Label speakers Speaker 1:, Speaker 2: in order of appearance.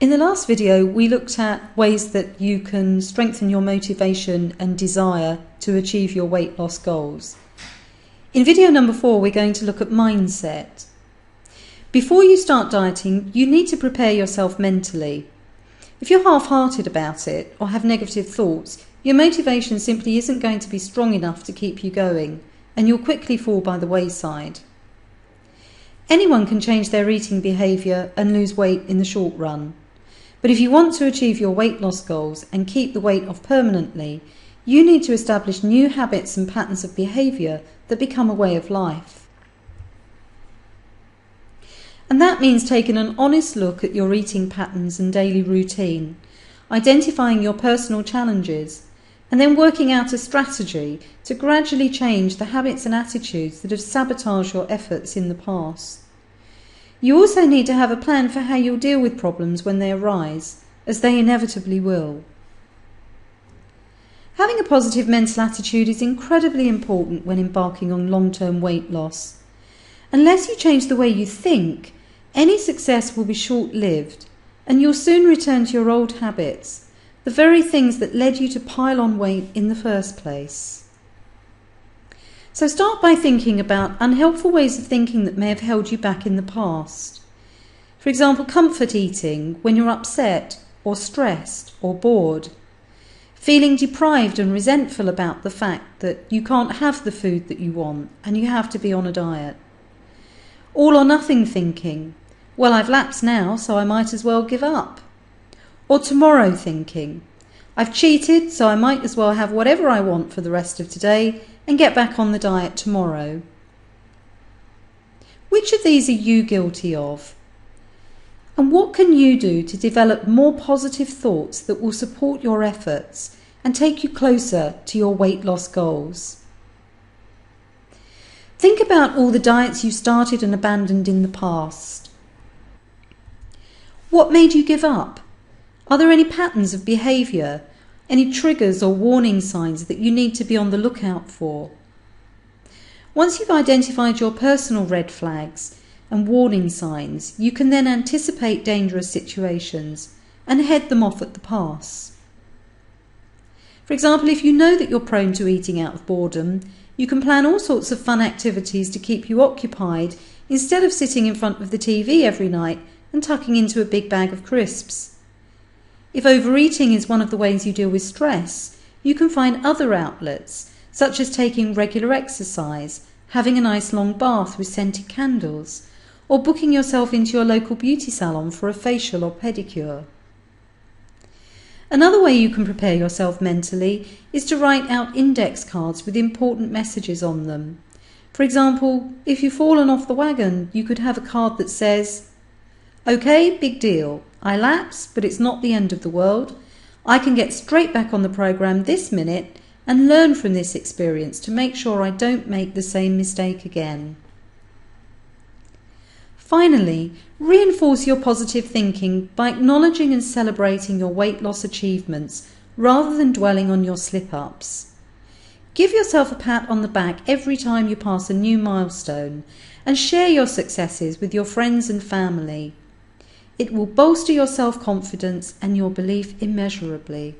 Speaker 1: In the last video, we looked at ways that you can strengthen your motivation and desire to achieve your weight loss goals. In video number 4, we're going to look at mindset. Before you start dieting, you need to prepare yourself mentally. If you're half-hearted about it or have negative thoughts, your motivation simply isn't going to be strong enough to keep you going, and you'll quickly fall by the wayside. Anyone can change their eating behaviour and lose weight in the short run. But if you want to achieve your weight loss goals and keep the weight off permanently, you need to establish new habits and patterns of behaviour that become a way of life. And that means taking an honest look at your eating patterns and daily routine, identifying your personal challenges, and then working out a strategy to gradually change the habits and attitudes that have sabotaged your efforts in the past. You also need to have a plan for how you'll deal with problems when they arise, as they inevitably will. Having a positive mental attitude is incredibly important when embarking on long-term weight loss. Unless you change the way you think, any success will be short-lived, and you'll soon return to your old habits, the very things that led you to pile on weight in the first place. So start by thinking about unhelpful ways of thinking that may have held you back in the past. For example, comfort eating when you're upset or stressed or bored. Feeling deprived and resentful about the fact that you can't have the food that you want and you have to be on a diet. All or nothing thinking. Well, I've lapsed now, so I might as well give up. Or tomorrow thinking. I've cheated, so I might as well have whatever I want for the rest of today and get back on the diet tomorrow. Which of these are you guilty of? And what can you do to develop more positive thoughts that will support your efforts and take you closer to your weight loss goals? Think about all the diets you started and abandoned in the past. What made you give up? Are there any patterns of behaviour, any triggers or warning signs that you need to be on the lookout for? Once you've identified your personal red flags and warning signs, you can then anticipate dangerous situations and head them off at the pass. For example, if you know that you're prone to eating out of boredom, you can plan all sorts of fun activities to keep you occupied instead of sitting in front of the TV every night and tucking into a big bag of crisps. If overeating is one of the ways you deal with stress, you can find other outlets, such as taking regular exercise, having a nice long bath with scented candles, or booking yourself into your local beauty salon for a facial or pedicure. Another way you can prepare yourself mentally is to write out index cards with important messages on them. For example, if you've fallen off the wagon, you could have a card that says, "Okay, big deal. I lapse, but it's not the end of the world. I can get straight back on the programme this minute and learn from this experience to make sure I don't make the same mistake again." Finally, reinforce your positive thinking by acknowledging and celebrating your weight loss achievements rather than dwelling on your slip-ups. Give yourself a pat on the back every time you pass a new milestone and share your successes with your friends and family. It will bolster your self-confidence and your belief immeasurably.